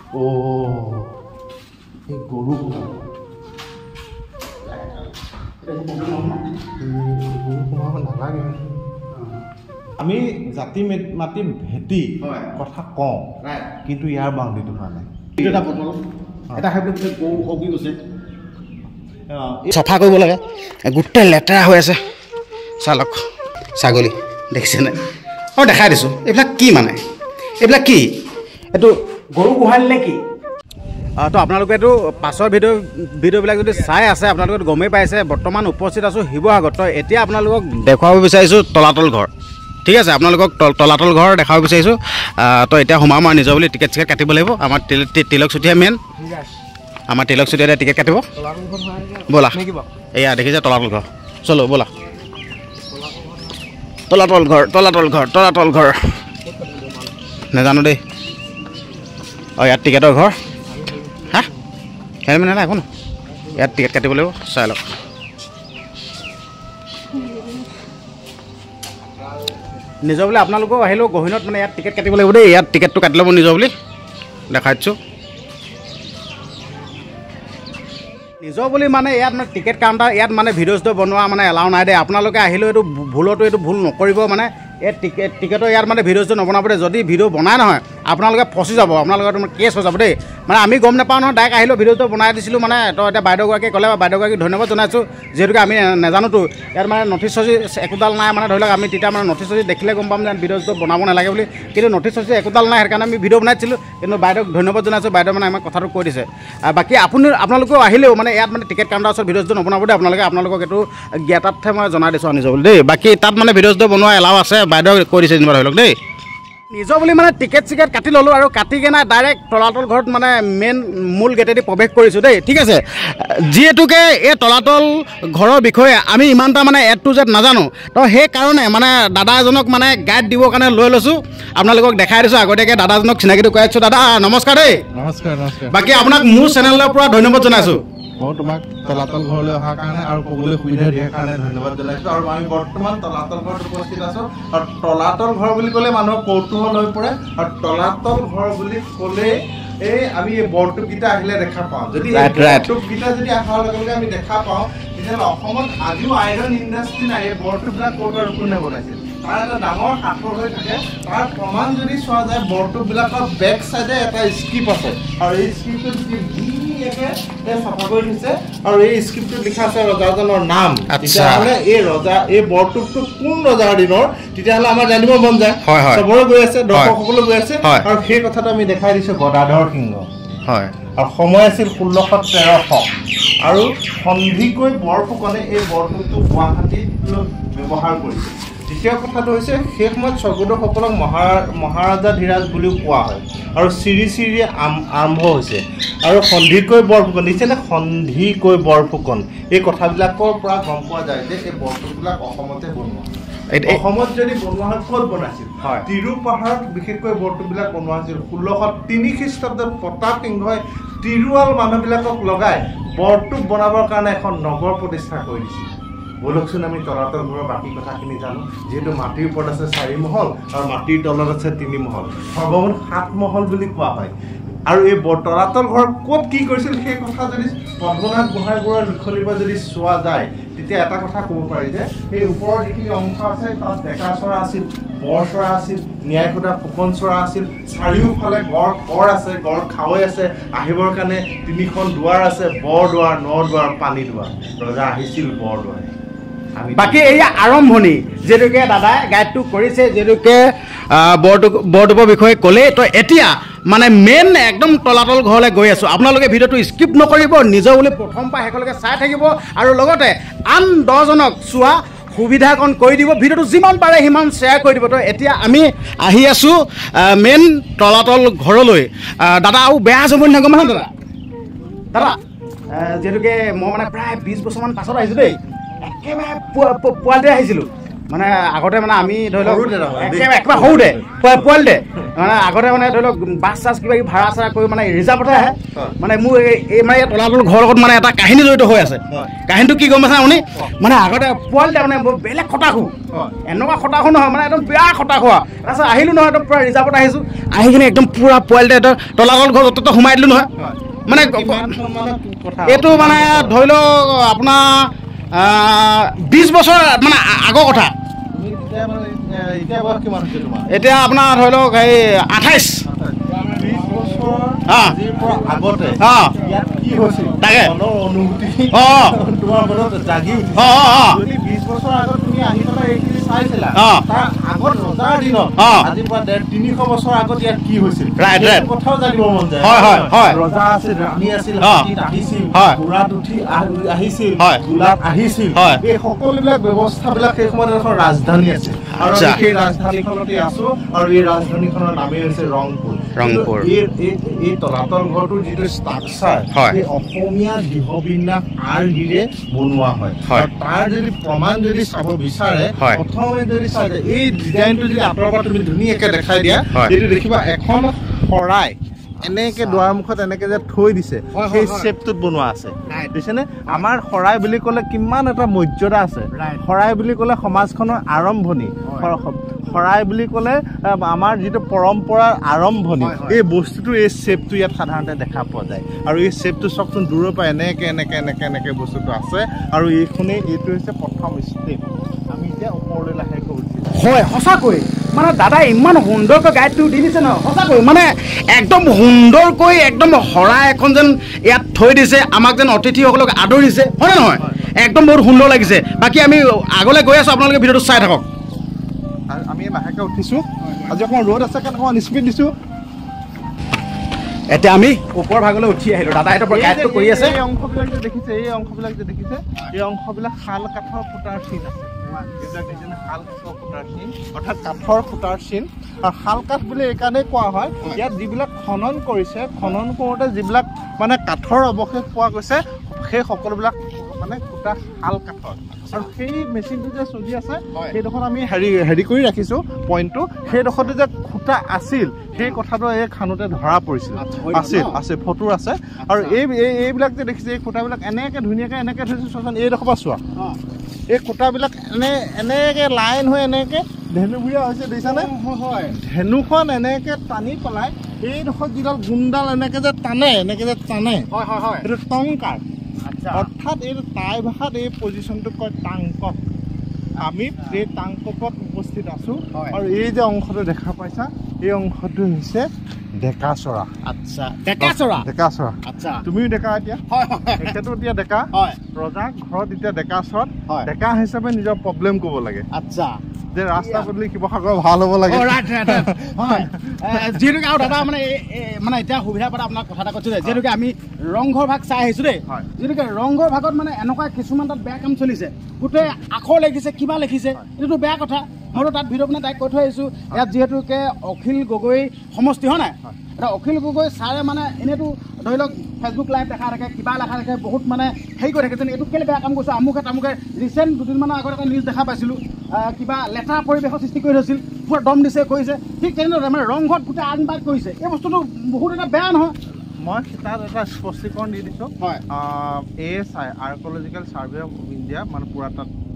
এই গৰু নালাগে আমি জাতি মাতি ভেটি কথা কওঁ কিন্তু ইয়াৰ বাউণ্ডেৰীটো হোৱা নাই এটা বটল এটা খাই পেলাই গৰু হগি গৈছে চাফা কৰিব লাগে গোটেই লেতেৰা হৈ আছে চালক ছাগলী দেখিছেনে দেখাই দিছোঁ এইবিলাক কি মানে এইবিলাক কি এইটো গৰু গোহালি নে কি তো আপোনালোকে এইটো পাছৰ ভিডিঅ'বিলাক যদি চাই আছে আপোনালোকে গমেই পাইছে বৰ্তমান উপস্থিত আছোঁ শিৱসাগৰত তো এতিয়া আপোনালোকক দেখুৱাব বিচাৰিছোঁ তলাতল ঘৰ ঠিক আছে আপোনালোকক তলাতল ঘৰ দেখাব বিচাৰিছোঁ তো এতিয়া সোমাম আৰু নিজৰ বুলি টিকেট চিকেট কাটিব লাগিব আমাৰ তিলক চুতীয়া মেইন আমাৰ তিলক চুতীয়া টিকেট কাটিব ব'লা এয়া দেখিছে তলাতল ঘৰ চলো ব'লা তলাতল ঘৰ নাজানো দেই ইয়াত টিকেটৰ ঘৰ হা হেলমেট নাই একো ন ইয়াত টিকেট কাটিব লাগিব চাই লওক নিজৰ বুলি আপোনালোকেও আহিলেও গহীনত মানে ইয়াত টিকেট কাটিব লাগিব দেই ইয়াত টিকেটটো কাটি ল'ব নিজৰ বুলি দেখাই দিছোঁ নিজৰ বুলি মানে ইয়াত মানে টিকেট কাউণ্টাৰ ইয়াত মানে ভিডিঅ'টো বনোৱা মানে এলাও নাই দেই আপোনালোকে আহিলেও এইটো ভুল নকৰিব মানে এই টিকেটৰ ইয়াত মানে ভিডিঅ'টো নবনাব দেই যদি ভিডিঅ' বনাই নহয় আপোনালোকে ফচি যাব আপোনালোকৰ কেছ হৈ যাব দেই মানে আমি গম নাপাওঁ নহয় ডাইৰেক্ট আহিলেও ভিডিঅ'টো বনাই দিছিলোঁ মানে তো এতিয়া বাইদেউগৰাকীয়ে ক'লে বাইদেউগৰাকীক ধন্যবাদ জনাইছোঁ যিহেতুকে আমি নাজানোতো ইয়াত মানে নথিচ চথিচ একোডাল নাই মানে ধৰি লওক আমি তেতিয়া মানে নথিচ চথিচ দেখিলে গম পাম যে ভিডিঅ'টো বনাব নালাগে বুলি কিন্তু নথিচ চথিচ একোডাল নাই সেইকাৰণে আমি ভিডিঅ' বনাইছিলোঁ কিন্তু বাইদেউক ধন্যবাদ জনাইছোঁ বাইদেউ মানে আমাক কথাটো কৈ দিছে বাকী আপোনালোকেও আহিলেও মানে ইয়াত মানে টিকেট কাউণ্টাৰ ওচৰত ভিডিঅ'টো নবনাব দেই আপোনালোকক এইটো জ্ঞাতাৰ্থে মই জনাই দিছোঁ নিজৰ বুলি দেই বাকী তাত মানে ভিডিঅ'টো বনোৱা এলাও আছে বাইদেউ কৈ দিছে যেনিবা ধৰি লওক দেই নিজৰ বুলি মানে টিকেট চিকেট কাটি ল'লোঁ আৰু কাটি কিনে ডাইৰেক্ট তলাতল ঘৰত মানে মেইন মূল গেটেদি প্ৰৱেশ কৰিছোঁ দেই ঠিক আছে যিহেতুকে এই তলাতল ঘৰৰ বিষয়ে আমি ইমান এটা মানে এড টু জেড নাজানো তো সেইকাৰণে মানে দাদা এজনক মানে গাইড দিবৰ কাৰণে লৈ লৈছোঁ আপোনালোকক দেখাই দিছোঁ আগতীয়াকৈ দাদাজনক চিনাকিটো কৰাই দিছোঁ দাদা নমস্কাৰ দেই নমস্কাৰ বাকী আপোনাক মোৰ চেনেলৰ পৰা ধন্যবাদ জনাইছোঁ মই তোমাক তলাতল ঘৰলৈ অহাৰ কাৰণে আৰু ক'বলৈ সুবিধা দিয়াৰ কাৰণে ধন্যবাদ জনাইছোঁ আৰু আমি বৰ্তমান তলাতল ঘৰত উপস্থিত আছোঁ আৰু তলাতল ঘৰ বুলি ক'লে মানুহৰ কৌতূহল হৈ পৰে আৰু তলাতল ঘৰ বুলি ক'লে আমি এই বৰটোপকেইটা আহিলে দেখা পাওঁ যদি বৰটোপকেইটা যদি অহাৰ লগে লগে আমি দেখা পাওঁ তেতিয়াহ'লে অসমত আজিও আইৰণ ইণ্ডাষ্ট্ৰী নাই এই বৰটোপবিলাক ক'ৰ আৰু কোনে বনাইছিল তাৰ এটা ডাঙৰ সাঁথৰ হৈ থাকে তাৰ প্ৰমাণ যদি চোৱা যায় বৰটোপবিলাকৰ বেক চাইডে এটা স্ক্ৰিপ্ট আছে আৰু এই স্ক্ৰিপ্টটো চাফা কৰি দিছে আৰু এই স্ক্ৰিপ্টটোত লিখা আছে ৰজাজনৰ নাম তেতিয়াহ'লে এই ৰজা এই বৰটোপটো কোন ৰজাৰ দিনৰ তেতিয়াহ'লে আমাৰ জানিব মন যায় চবৰে গৈ আছে দৰ্শকসকলে গৈ আছে আৰু সেই কথাটো আমি দেখাই দিছোঁ গদাধৰ সিংহ হয় আৰু সময় আছিল 1613 আৰু সন্ধিকৈ বৰফুকনে এই বৰটোপটো গুৱাহাটীত ব্যৱহাৰ কৰিছে দ্বিতীয় কথাটো হৈছে সেই সময়ত স্বৰ্গদেউসকলক মহাৰাজা ধীৰাজ বুলিও কোৱা হয় আৰু চিৰি চিৰি আৰম্ভ হৈছে আৰু সন্ধিকৈ বৰফুকন দিছেনে সন্ধিকৈ বৰফুকন এই কথাবিলাকৰ পৰা গম পোৱা যায় যে এই বৰটোপবিলাক অসমতে বনোৱা অসমত যদি বনোৱা হয় ক'ত বনাইছিল তিৰু পাহাৰত বিশেষকৈ বৰটোপবিলাক বনোৱা হৈছিল 1603 খ্ৰীষ্টাব্দত প্ৰতাপ সিংহই তিৰুৱাল মানুহবিলাকক লগাই বৰটোপ বনাবৰ কাৰণে এখন নগৰ প্ৰতিষ্ঠা কৰি দিছিল বলকচোন আমি তলাতল ঘৰৰ বাকী কথাখিনি জানো যিহেতু মাটিৰ ওপৰত আছে 4 মহল আৰু মাটিৰ তলত আছে 3 মহল সৰ্বমুঠ 7 মহল বুলি কোৱা হয় আৰু এই তলাতল ঘৰ ক'ত কি কৰিছিল সেই কথা যদি পদ্মনাথ গোহাঁইবৰুৱাৰ লিখনিৰ পৰা যদি চোৱা যায় তেতিয়া এটা কথা ক'ব পাৰি যে এই ওপৰৰ যিখিনি অংশ আছে তাত ডেকা চৰা আছিল বৰ চৰা আছিল ন্যায় খুটা ফুকন চৰা আছিল চাৰিওফালে গড় আছে গড় খাৱৈ আছে আহিবৰ কাৰণে 3খন দুৱাৰ আছে বৰ দুৱাৰ ন দুৱাৰ পানী দুৱাৰ ৰজা আহিছিল বৰ দুৱাৰ বাকী এয়া আৰম্ভণি যেনেকৈ দাদাই গাইডটো কৰিছে যেনেকৈ বৰটোপৰ বিষয়ে ক'লে তো এতিয়া মানে মেইন একদম তলাতল ঘৰলৈ গৈ আছোঁ আপোনালোকে ভিডিঅ'টো স্কিপ নকৰিব নিজৰ বুলি প্ৰথম পৰা শেষলৈকে চাই থাকিব আৰু লগতে আন 10জনক চোৱা সুবিধাকণ কৰি দিব ভিডিঅ'টো যিমান পাৰে সিমান শ্বেয়াৰ কৰি দিব তো এতিয়া আমি আহি আছোঁ মেইন তলাতল ঘৰলৈ দাদা আৰু বেয়া যাব নহয় গম পাইছা দাদা যিহেতুকে মই মানে প্ৰায় 20 বছৰমান পাছত আহিছোঁ দেই একেবাৰে পোৱালিতে আহিছিলোঁ মানে আগতে মানে আমি ধৰি লওক সৰুতে নহয়, একেবাৰে সৰুতে পোৱালিতে মানে আগতে মানে ধৰি লওক বাছ চাছ কিবা কিবি ভাড়া চাড়া কৰি মানে ৰিজাৰ্ভতে আহে মানে মোৰ এই মানে তলাতল ঘৰৰ লগত মানে এটা কাহিনী জড়িত হৈ আছে কাহিনীটো কি গম পাইছা আপুনি মানে আগতে পোৱালিতে মানে বেলেগ খটাখু এনেকুৱা খটাখু নহয় মানে একদম বেয়া খটাখু তাৰপিছত আহিলোঁ নহয় একদম পূৰা ৰিজাৰ্ভত আহিছোঁ আহি কিনে একদম পূৰা পোৱালিতে তলাতল ঘৰ য'ত সোমাই দিলোঁ নহয় মানে এইটো মানে ধৰি লওক আপোনাৰ 20 বছৰ মানে আগৰ কথা এতিয়া আপোনাৰ ধৰি লওক এই 28 আগতে কি হৈছিল তাকে অনুভূতি তোমাৰ মনত জাগি উঠিছে 20 বছৰ আগত তুমি আহি পেলাই এইখিনি চাইছিলা তাৰ আগত ৰজাৰ দিনত আজিৰ পৰা 300 বছৰ আগত ইয়াত কি হৈছিল কথাও জানিব মন যায় ৰজা আছিল ৰাণী আছিল হাতীত আহিছিল ঘোঁৰাত উঠি আহিছিল গোলাত আহিছিল এই সকলোবিলাক ব্যৱস্থাবিলাক সেই সময়ত এখন ৰাজধানী আছিল আৰু সেই ৰাজধানীখনতে আছো আৰু এই ৰাজধানীখনৰ নামেই হৈছে ৰংপুৰ এই তলাতল ঘৰটোৰ যিটো ষ্ট্ৰাকচাৰ সেই অসমীয়া গৃহবিন্যাস আৰ্হিৰে বনোৱা হয় আৰু তাৰ যদি প্ৰমাণ যদি চাব বিচাৰে প্ৰথমে যদি চাই এই ডিজাইনটো যদি আঁতৰৰ পৰা তুমি ধুনীয়াকে দেখাই দিয়া এইটো দেখিবা এখন শৰাই এনেকে দুৱাৰমুখত এনেকে যে থৈ দিছে সেই শেপটোত বনোৱা আছে দেখিছেনে আমাৰ শৰাই বুলি ক'লে কিমান এটা মৰ্যাদা আছে শৰাই বুলি ক'লে সমাজখনৰ আৰম্ভণি শৰাই বুলি ক'লে আমাৰ যিটো পৰম্পৰাৰ আৰম্ভণি এই বস্তুটো এই শেপটো ইয়াত সাধাৰণতে দেখা পোৱা যায় আৰু এই শেপটো চকচোন দূৰৰ পৰা এনেকে বস্তুটো আছে আৰু এইটো হৈছে প্ৰথম ষ্টেপ আমি এতিয়া ওপৰলৈ লাহেকৈ উঠিছোঁ হয় সঁচাকৈ মানে দাদাই ইমান সুন্দৰকৈ গাইডটো দি দিছে ন সঁচাকৈ মানে একদম সুন্দৰকৈ একদম শৰাই এখন যেন ইয়াত থৈ দিছে আমাক যেন অতিথিসকলক আদৰিছে হয়নে নহয় একদম বহুত সুন্দৰ লাগিছে বাকী আমি আগলৈ গৈ আছোঁ আপোনালোকে ভিডিঅ'টো চাই থাকক আমি লাহেকৈ উঠিছোঁ আজি অকণমান ৰ'দ আছে কাৰণে অকণমান স্পীড দিছোঁ এতিয়া আমি ওপৰ ভাগলৈ উঠি আহিলোঁ দাদা এটা গাইডটো কৰি আছে এই অংশবিলাক যে দেখিছে এই অংশবিলাক শাল কাঠৰ ফুটাৰ চিন আছে এইবিলাক দেখিছে শাল কাঠৰ ফুটাৰ চিন অৰ্থাৎ কাঠৰ ফুটাৰ চিন আৰু শাল কাঠ বুলি এইকাৰণেই কোৱা হয় ইয়াত যিবিলাক খনন কৰিছে খনন কৰোঁতে যিবিলাক মানে কাঠৰ অৱশেষ পোৱা গৈছে সেই সকলোবিলাক মানে ফুটা শাল কাঠৰ আৰু সেই মেচিনটো যে চলি আছে সেইডোখৰত আমি হেৰি কৰি ৰাখিছোঁ পইণ্টটো সেইডোখৰতে যে খুটা আছিল সেই কথাটো এই খানোতে ধৰা পৰিছিল আছে ফটো আছে আৰু এইবিলাক যে দেখিছে এই খুঁটাবিলাক এনেকৈ ধুনীয়াকৈ এনেকৈ থৈছোঁ চোৱাচোন এইডোখৰ পৰা চোৱা এই খুঁটাবিলাক এনেকৈ লাইন হৈ এনেকৈ ধেনুভুৰীয়া হৈছে দেখিছানে ধেনুখন এনেকৈ টানি পেলাই এইডোখৰত যিডাল গুণডাল এনেকৈ যে টানে সেইটো টংকাৰ অৰ্থাৎ এই টাই ভাষাত এই পজিশ্যনটোক কয় টাংকক আমি এই টাংককত উপস্থিত আছোঁ আৰু এই যে অংশটো দেখা পাইছা এই অংশটো হৈছে ডেকাচৰা ডেকাচৰা তুমিও ডেকা এতিয়া তেখেতো এতিয়া ডেকা ৰজা ঘৰত এতিয়া ডেকাচৰত ডেকা হিচাপে নিজৰ প্ৰব্লেম ক'ব লাগে যে ৰাস্তা পদূলি শিৱসাগৰ ভাল হ'ব লাগে যিহেতুকে আৰু দাদা মানে মানে এতিয়া সুবিধা পালে আপোনাক কথা এটা কৈছোঁ যে যিহেতুকে আমি ৰংঘৰ ভাগ চাই আহিছোঁ দেই যিহেতুকে ৰংঘৰ ভাগত মানে এনেকুৱা কিছুমান তাত বেয়া কাম চলিছে গোটেই আখৰ লিখিছে কিবা লিখিছে এইটোতো বেয়া কথা মইতো তাত ভিডিঅ' বনাই তাইক কৈ থৈ আহিছোঁ ইয়াত যিহেতুকে অখিল গগৈ সমষ্টি হয় নাই এটা অখিল গগৈ ছাৰে মানে এনেইতো ধৰি লওক ফেচবুক লাইভ দেখা থাকে কিবা লেখা থাকে বহুত মানে হেৰি কৰি থাকে যেন এইটো কেলৈ বেয়া কাম কৰিছোঁ আমুকে তামুকে ৰিচেণ্ট দুদিনমানৰ আগত এটা নিউজ দেখা পাইছিলোঁ কিবা লেতেৰা পৰিৱেশৰ সৃষ্টি কৰি থৈছিল পুৰা দম দিছে কৰিছে ঠিক তেনেদৰে মানে ৰংঘৰত গোটেই আনবাদ কৰিছে এই বস্তুটো বহুত এটা বেয়া নহয় মই তাত এটা স্পষ্টীকৰণ দি দিছোঁ ASI archaeological survey of India মানে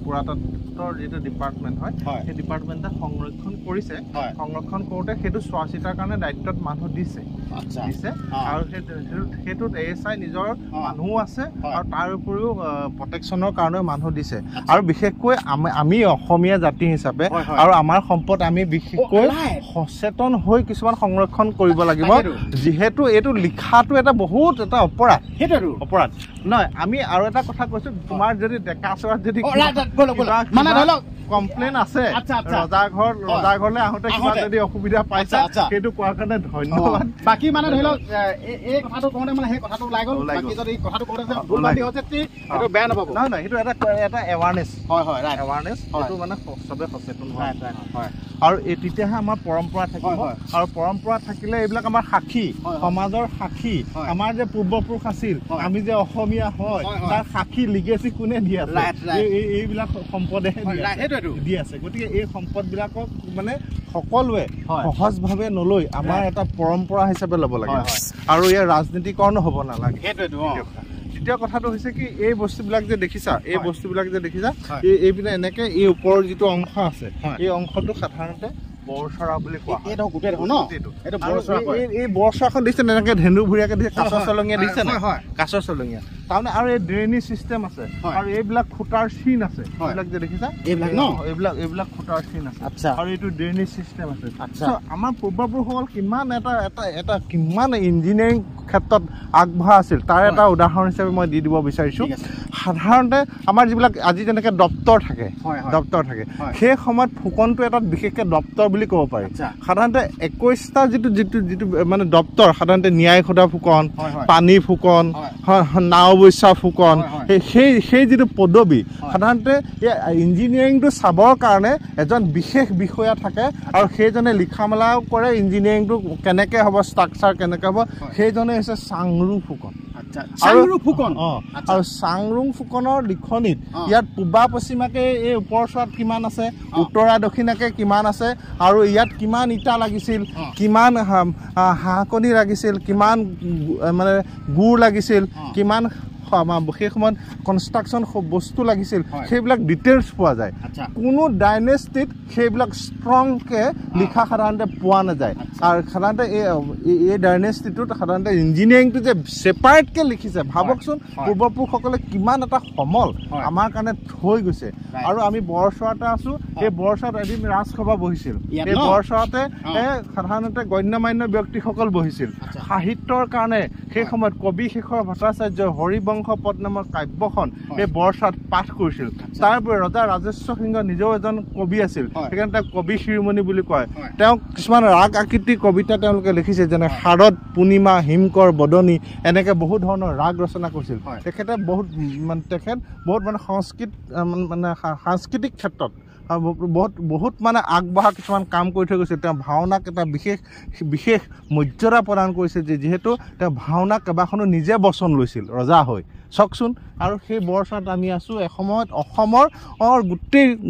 পুৰাতত্বৰ যিটো ডিপাৰ্টমেণ্ট হয় সেই ডিপাৰ্টমেণ্টে সংৰক্ষণ কৰিছে সংৰক্ষণ কৰোঁতে সেইটো চোৱা চিতাৰ কাৰণে দায়িত্বত মানুহ দিছে আৰু সেইটোত ASI নিজৰ মানুহো আছে আৰু তাৰ উপৰিও প্ৰটেকশ্যনৰ কাৰণেও মানুহ দিছে আৰু বিশেষকৈ আমি অসমীয়া জাতি হিচাপে আৰু আমাৰ সম্পদ আমি বিশেষকৈ সচেতন হৈ কিছুমান সংৰক্ষণ কৰিব লাগিব যিহেতু এইটো লিখাটো এটা বহুত এটা অপৰাধ অপৰাধ নহয় আমি আৰু এটা কথা কৈছোঁ তোমাৰ যদি ডেকাচৰাত যদি মানে ধৰি লওক কমপ্লেইন আছে ৰজা ঘৰলৈ আহোঁতে কিবা যদি অসুবিধা পাইছা সেইটো কোৱাৰ কাৰণে ধন্যবাদ বাকী মানে ধৰি লওক এই কথাটো কওঁতে মানে সেই কথাটো ওলাই গ'ল বাকী যদি কথাটো কওঁতে সেইটো বেয়া নাপাব নহয় সেইটো এটা এৱাৰনেছ এৱাৰনেছ সেইটো মানে চবে সচেতন হয় আৰু তেতিয়াহে আমাৰ পৰম্পৰা থাকিব আৰু পৰম্পৰা থাকিলে এইবিলাক আমাৰ সাক্ষী সমাজৰ সাক্ষী আমাৰ যে পূৰ্বপুৰুষ আছিল আমি যে অসমীয়া হয় তাৰ সাক্ষী লিগেচি কোনে দি আছে এইবিলাক সম্পদে দি আছে গতিকে এই সম্পদবিলাকক মানে সকলোৱে সহজভাৱে নলৈ আমাৰ এটা পৰম্পৰা হিচাপে ল'ব লাগে আৰু ইয়াৰ ৰাজনীতিকৰণ হ'ব নালাগে দ্বিতীয় কথাটো হৈছে কি এই বস্তুবিলাক যে দেখিছা এইবিলাক এনেকে এই ওপৰৰ যিটো অংশ আছে এই অংশটো সাধাৰণতে বৰচৰা বুলি কোৱা হয় এই বৰচৰাখন দিছে এনেকে ধেনু ভুৰিয়াকে দিছে কাছ চলঙীয়া দিছে কাছ চলঙীয়া তাৰমানে আৰু এই ড্ৰেইনেজ চিষ্টেম আছে আৰু এইবিলাক খুঁটাৰ চিন আছে এইবিলাক যে দেখিছা এইবিলাক খুঁটাৰ চিন আছে আৰু এইটো ড্ৰেইনেজ চিষ্টেম আছে আমাৰ পূৰ্বপুৰুষসকল কিমান এটা কিমান ইঞ্জিনিয়াৰিং ক্ষেত্ৰত আগবঢ়া আছিল তাৰ এটা উদাহৰণ হিচাপে মই দি দিব বিচাৰিছোঁ সাধাৰণতে আমাৰ যিবিলাক আজি যেনেকৈ দপ্তৰ থাকে সেই সময়ত ফুকনটো এটা বিশেষকৈ দপ্তৰ বুলি ক'ব পাৰি সাধাৰণতে 21টা যিটো মানে দপ্তৰ সাধাৰণতে ন্যায় সদা ফুকন পানী ফুকন নাও বৈচা ফুকন সেই যিটো পদবী সাধাৰণতে ইঞ্জিনিয়াৰিংটো চাবৰ কাৰণে এজন বিশেষ বিষয়া থাকে আৰু সেইজনে লিখা মেলাও কৰে ইঞ্জিনিয়াৰিংটো কেনেকৈ হ'ব ষ্ট্ৰাকচাৰ কেনেকৈ হ'ব সেইজনে হৈছে চাংৰু ফুকন আৰু চাংৰুং ফুকনৰ লিখনিত ইয়াত পূবা পশ্চিমাকে এই ওপৰ চোৱাত কিমান আছে উত্তৰা দক্ষিণাকে কিমান আছে আৰু ইয়াত কিমান ইটা লাগিছিল কিমান হাঁহকণী লাগিছিল কিমান মানে গুড় লাগিছিল কিমান সেই সময়ত কনষ্ট্ৰাকশ্যন বস্তু লাগিছিল সেইবিলাক ডিটেইলছ পোৱা যায় কোনো ডাইনেষ্টিত সেইবিলাক ষ্ট্ৰংকৈ লিখা সাধাৰণতে পোৱা নাযায় আৰু সাধাৰণতে এই ডাইনেষ্টিটোত সাধাৰণতে ইঞ্জিনিয়াৰিংটো যে ছেপাৰেটকৈ লিখিছে ভাবকচোন পূৰ্বপুৰুষসকলে কিমান এটা সমল আমাৰ কাৰণে থৈ গৈছে আৰু আমি বৰচৰাতে আছোঁ এই বৰচৰাত এদিন ৰাজসভা বহিছিল এই বৰচৰাতে সাধাৰণতে গণ্যমান্য ব্যক্তিসকল বহিছিল সাহিত্যৰ কাৰণে সেই সময়ত কবি শেখৰ ভট্টাচাৰ্য হৰিবংশ পদ নামৰ কাব্যখন এই বৰচৰাত পাঠ কৰিছিল তাৰ উপৰি ৰজা ৰাজেশ্বৰ সিংহ নিজেও এজন কবি আছিল সেইকাৰণে তেওঁক কবি শিৰোমণি বুলি কয় তেওঁ কিছুমান ৰাগ আকৃতিৰ কবিতা তেওঁলোকে লিখিছে যেনে শাৰদ পূৰ্ণিমা হিমকৰ বদনী এনেকৈ বহুত ধৰণৰ ৰাগ ৰচনা কৰিছিল তেখেত বহুত মানে সাংস্কৃতিক ক্ষেত্ৰত বহুত মানে আগবঢ়া কিছুমান কাম কৰি থৈ গৈছে তেওঁ ভাওনাক এটা বিশেষ মৰ্যাদা প্ৰদান কৰিছে যিহেতু তেওঁ ভাওনা কেইবাখনো নিজে বচন লৈছিল ৰজা হৈ চাওকচোন আৰু সেই বৰচৰাত আমি আছোঁ এসময়ত অসমৰ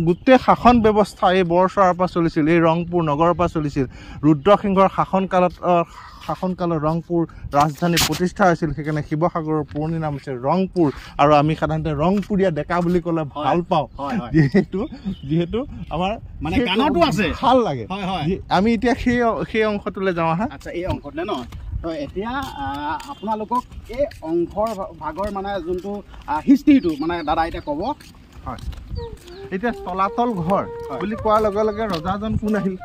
গোটেই শাসন ব্যৱস্থা এই বৰচৰাৰ পৰা চলিছিল এই ৰংপুৰ নগৰৰ পৰা চলিছিল ৰুদ্ৰসিংহৰ শাসনকালত ৰংপুৰ ৰাজধানী প্ৰতিষ্ঠা হৈছিল সেইকাৰণে শিৱসাগৰৰ পুৰণি নাম হৈছে ৰংপুৰ আৰু আমি সাধাৰণতে ৰংপুৰীয়া ডেকা বুলি ক'লে ভাল পাওঁ যিহেতু আমাৰ মানে গানতো আছে ভাল লাগে আমি এতিয়া সেই অংশটোলৈ যাওঁ এই অংশটোলৈ ন এতিয়া আপোনালোকক এই অংশৰ ভাগৰ মানে যোনটো হিষ্ট্ৰীটো মানে দাদা এতিয়া ক'ব এতিয়া তলাতল ঘৰ বুলি কোৱাৰ লগে লগে ৰজাজন কোন আহিল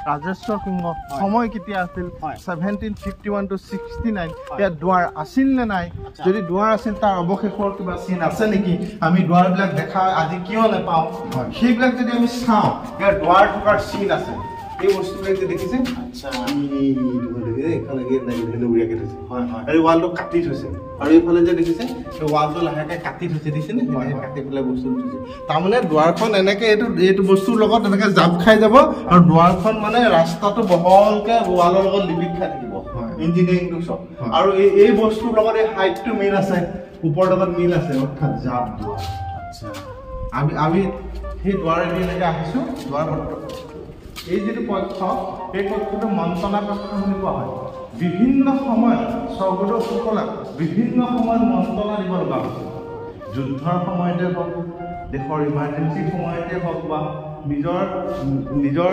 ৰাজেশ্বৰ সিংহ সময় কেতিয়া আছিল 1751 to 69 ইয়াত দুৱাৰ আছিল নে নাই যদি দুৱাৰ আছিল তাৰ অৱশেষৰ কিবা চিন আছে নেকি আমি দুৱাৰবিলাক দেখা আজি কিয় নাপাওঁ সেইবিলাক যদি আমি চাওঁ ইয়াৰ দুৱাৰ থকাৰ চিন আছে এই বস্তুবিলাক যে দেখিছে ৱালটো কাটি থৈছে আৰু এইফালে যে দেখিছে সেই ৱালটো লাহেকৈ কাটি থৈছে দিছে নে কাটি পেলাই বস্তু থৈছে তাৰমানে দুৱাৰখন এনেকৈ এইটো বস্তুৰ লগত এনেকৈ জাপ খাই যাব আৰু দুৱাৰখন মানে ৰাস্তাটো বহলকৈ ৱালৰ লগত লিমিট খাই থাকিব ইঞ্জিনিয়াৰিংটো চব আৰু এই বস্তুৰ লগত এই হাইটটো মিল আছে ওপৰৰ লগত মিল আছে অৰ্থাৎ জাপ দুৱাৰ আমি সেই দুৱাৰেদি এনেকৈ আহিছোঁ দুৱাৰ এই যিটো পক্ষ এই পক্ষটো মন্ত্ৰণা পক্ষ বুলি কোৱা হয় বিভিন্ন সময়ত স্বৰ্গদেউসকলক বিভিন্ন সময়ত মন্ত্ৰণা দিব লগা হৈছিল যুদ্ধৰ সময়তে হওক দেশৰ ইমাৰ্জেঞ্চি সময়তে হওক বা নিজৰ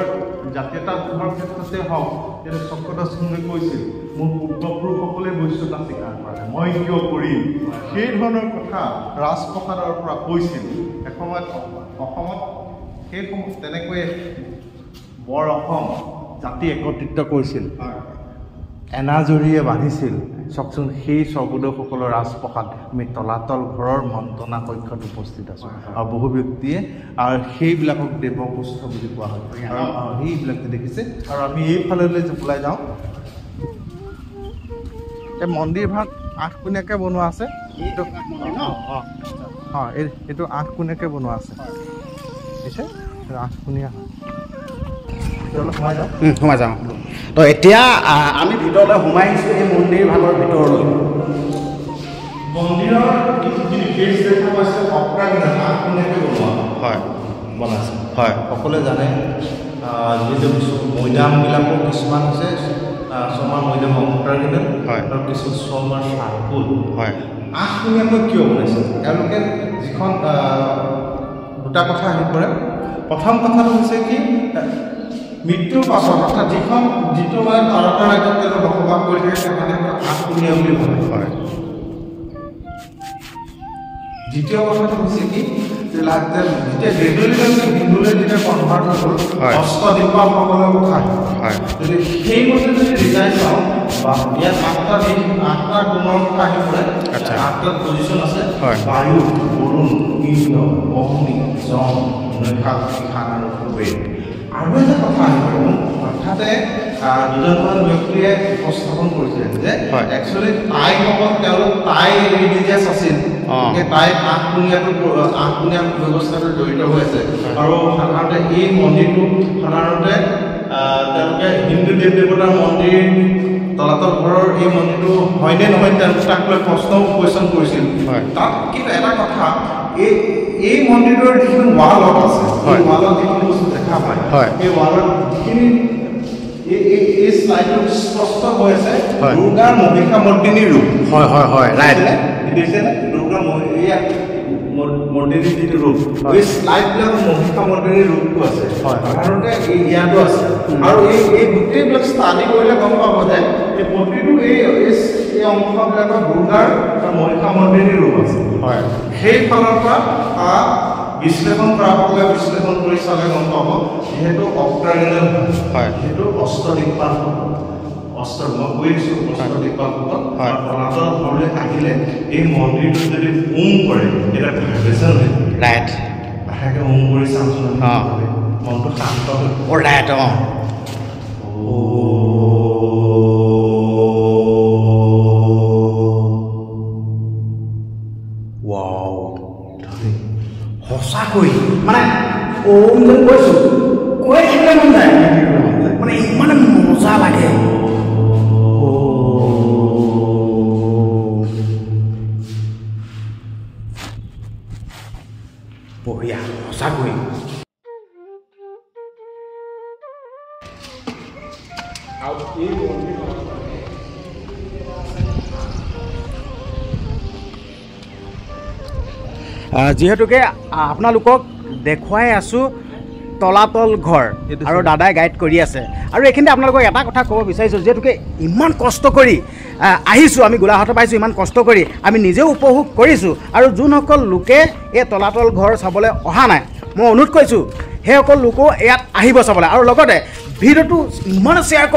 জাতীয়তাবোধৰ ক্ষেত্ৰতে হওক যেনে চক্ৰধৰ সিংহে কৈছিল মোৰ পূৰ্বপুৰুষসকলে বৈশ্যতা স্বীকাৰ কৰে মই কিয় কৰিম সেই ধৰণৰ কথা ৰাজপ্ৰসাদৰ পৰা কৈছিল এসময়ত অসমত সেই সময় তেনেকৈয়ে বৰ অসম জাতি একত্ৰিত কৰিছিল এনাজৰীয়ে বান্ধিছিল চাওকচোন সেই স্বৰ্গদেউসকলৰ ৰাজপ্ৰসাদ আমি তলাতল ঘৰৰ মন্ত্ৰণা কক্ষত উপস্থিত আছোঁ আৰু বহু ব্যক্তিয়ে আৰু সেইবিলাকক দেৱপুষ্ঠ বুলি কোৱা হয় আৰু সেইবিলাক দেখিছে আৰু আমি এইফাললৈ ওলাই যাওঁ এই মন্দিৰভাগ 8 কোণীয়াকৈ বনোৱা আছে এইটো 8 কোণীয়াকৈ বনোৱা আছে বুজিছে 8 কোণীয়া হয় সোমাই যাওঁ তো এতিয়া আমি ভিতৰলৈ সোমাই আহিছোঁ এই মন্দিৰ ভাগৰ ভিতৰলৈ মন্দিৰৰ যিখিনি ফেচ দেখা পাইছে অপ্ৰাকৃত আত্মনিৰ্ভৰ বনোৱা হয় বনাইছে হয় সকলোৱে জানে যিটো মৈদামবিলাকো কিছুমান হৈছে ছমাৰ মৈদাম অপ্ৰাকৃত হয় আৰু কিছু ছমাৰ চাৰ্কুল হয় আঠখনীয়াকৈ কিয় বনাইছে তেওঁলোকে যিখন দুটা কথা আহি পৰে প্ৰথম কথাটো হৈছে কি মৃত্যুৰ পাছত অৰ্থাৎ যিটো মানে ভাৰতৰ ৰাজ্যত তেওঁলোকে বসবাস কৰি থাকে তেখেতে আঠখনীয়া বুলি ভাবে হয় দ্বিতীয় কথাটো হৈছে কি যেতিয়া গ্ৰেজুৱেলি তেওঁলোকে হিন্দুলৈ যেতিয়া কনভাৰ্ট হৈ গ'ল অষ্টদিকপালসকলৰ কথা হয় যদি সেইমতে যদি ৰিজাইন চাওঁ বা ইয়াত আঠটা গুণৰ কথা আহি পৰে আঠটা পজিশ্যন আছে বায়ু বৰুণ ইন্দ্ৰ অগ্নি যম নৈশাল কিষাণ আৰু কুবেৰ আৰু এটা কথা আহি পৰে অৰ্থাতে দুজনমান ব্যক্তিয়ে উপস্থাপন কৰিছিলে যে একচুৱেলি টাইসকল তেওঁলোক টাই ৰিলিজিয়াছ আছিল তাই আঠখনীয়া ব্যৱস্থাটো জড়িত হৈ আছে আৰু সাধাৰণতে এই মন্দিৰটো সাধাৰণতে তেওঁলোকে হিন্দু দেৱ দেৱতাৰ মন্দিৰ তলাতল ঘৰৰ এই মন্দিৰটো হয়নে নহয় তেওঁলোকে তাক লৈ প্ৰশ্নও কুৱেশ্যন কৰিছিল তাত কিন্তু এটা কথা এই মন্দিৰৰ যিখিনি ৱালত আছে এই ৱালত যিখিনি বস্তু দেখা পায় এই ৱালত যিখিনি এই শ্লাইডত স্পষ্ট হৈ আছে দুৰ্গাৰ মহিষামৰ্দিনী ৰূপ হয় হয় হয় ৰাইট দেখিছেনে দুৰ্গা মৰ্দিনী যিটো ৰূপ এই শ্লাইডবিলাকৰ মহিষামৰ্দিনী ৰূপটো আছে সাধাৰণতে ইয়াতো আছে আৰু এই গোটেইবিলাক ষ্টাডি কৰিলে গম পাব যে এই প্ৰতিটো এই অংশবিলাকৰ দুৰ্গাৰ মহিষামৰ্দিনী ৰূপ আছে হয় সেই ফালৰ পৰা বিশ্লেষণ কৰাসকলে বিশ্লেষণ কৰি চালে গম পাব যিহেতু অপ্ৰাকৃত হয় সেইটো অষ্টদিকপাল মই কৈ দিছোঁ অষ্টদিকপালসকল তলাতল ঘৰলৈ আহিলে এই মন্দিৰটো যদি কৰে এটা ভাইব্ৰেশ্যন হয় ৰাইট লাহেকৈ কৰি চাওঁচোন মনটো শান্ত হৈ ৰাইট সঁচাকৈ মানে ওম যেন কৈছোঁ কৈ থাকিলে মন যায় মানে ইমানে মজা লাগে বঢ়িয়া সঁচাকৈ যিহেতুকে আপোনালোকক দেখুৱাই আছোঁ তলাতল ঘৰ আৰু দাদাই গাইড কৰি আছে আৰু এইখিনিতে আপোনালোকক এটা কথা ক'ব বিচাৰিছোঁ যিহেতুকে ইমান কষ্ট কৰি আহিছোঁ আমি গোলাঘাটত পাইছোঁ ইমান কষ্ট কৰি আমি নিজেও উপভোগ কৰিছোঁ আৰু যোনসকল লোকে এই তলাতল ঘৰ চাবলৈ অহা নাই মই অনুৰোধ কৰিছোঁ সেইসকল লোকো ইয়াত আহিব চাবলৈ আৰু লগতে ভিডিঅ'টো ইমানে শ্বেয়াৰ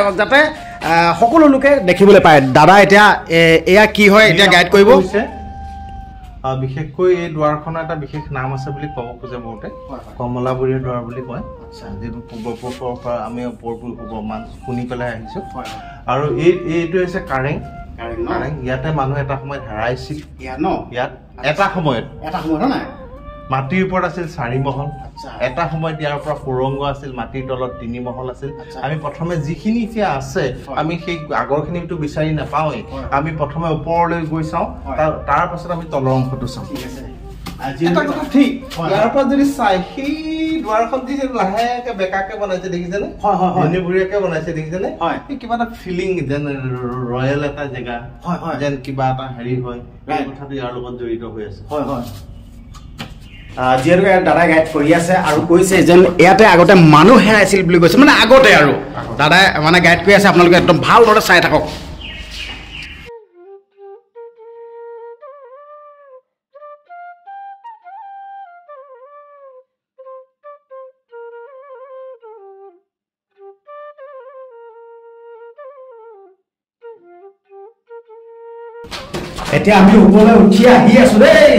কৰক যাতে সকলো লোকে দেখিবলৈ পায় দাদা এতিয়া এয়া কি হয় এতিয়া গাইড কৰিব বিশেষকৈ এই দুৱাৰখনৰ এটা বিশেষ নাম আছে বুলি ক'ব খোজে বহুতে কমলাবৰীয়া দুৱাৰ বুলি কয় যিটো পূৰ্বপুৰুষৰ পৰা আমি মান শুনি পেলাই আহিছোঁ আৰু এইটো হৈছে কাৰেং ইয়াতে মানুহ এটা সময়ত হেৰাইছিল ইয়াত এটা সময়ত নাই মাটিৰ ওপৰত আছিল 4 মহল এটা সময়ত ইয়াৰ পৰা সুৰংগ আছিল মাটিৰ তলত 3 মহল আছিল আমি প্ৰথমে যিখিনি এতিয়া আছে আমি সেই আগৰখিনিটো বিচাৰি নাপাওঁৱেই আমি প্ৰথমে ওপৰলৈ গৈ চাওঁ তাৰ পাছত আমি তলৰ অংশটো চাওঁ এটা কথা ঠিক ইয়াৰ পৰা যদি চাই সেই দুৱাৰখন যি লাহেকে বেকাকে বনাইছে দেখিছেনে ভনীভুৰীয়াকে বনাইছে দেখিছেনে কিবা এটা ফিলিং যেন ৰয়েল এটা জেগা যেন কিবা এটা হেৰি হয় এই কথাটো ইয়াৰ লগত জড়িত হৈ আছে যিহেতুকে দাদাই গাইড কৰি আছে আৰু কৈছে যেন ইয়াতে আগতে মানুহ হেৰাইছিল বুলি কৈছে মানে আগতে আৰু দাদাই মানে গাইড কৰি আছে আপোনালোকে একদম ভালদৰে চাই থাকক এতিয়া আমি ওপৰলৈ উঠি আহি আছো দেই